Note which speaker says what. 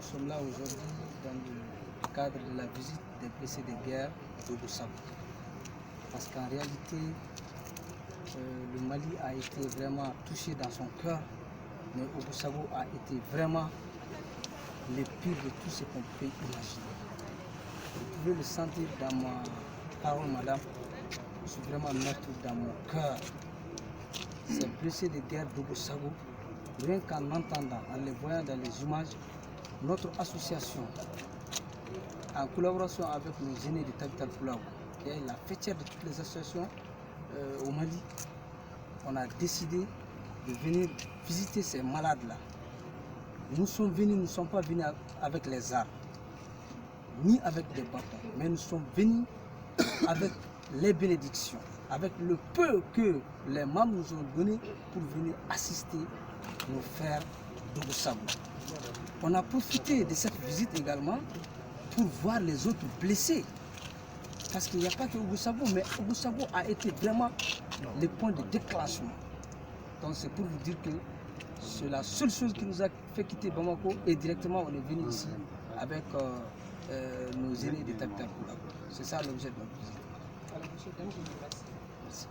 Speaker 1: sommes là aujourd'hui dans le cadre de la visite des blessés de guerre d'Obusago. Parce qu'en réalité, le Mali a été vraiment touché dans son cœur, mais Obusago a été vraiment le pire de tout ce qu'on peut imaginer. Vous pouvez le sentir dans ma parole, madame. Je suis vraiment maître dans mon cœur. Ces blessés de guerre d'Obusago, rien qu'en entendant, en les voyant dans les images, notre association, en collaboration avec nos aînés de Tabital Poulaou, qui est la fêtière de toutes les associations au Mali, on a décidé de venir visiter ces malades-là. Nous sommes venus, nous ne sommes pas venus avec les armes, ni avec des bâtons, mais nous sommes venus avec les bénédictions, avec le peu que les membres nous ont donné pour venir assister nos frères d'Obusago. On a profité de cette visite également pour voir les autres blessés. Parce qu'il n'y a pas que Obusago, mais Obusago a été vraiment le point de déclenchement. Donc c'est pour vous dire que c'est la seule chose qui nous a fait quitter Bamako et directement on est venu ici avec nos aînés de Tabital Poulaou. C'est ça l'objet de notre visite. Merci.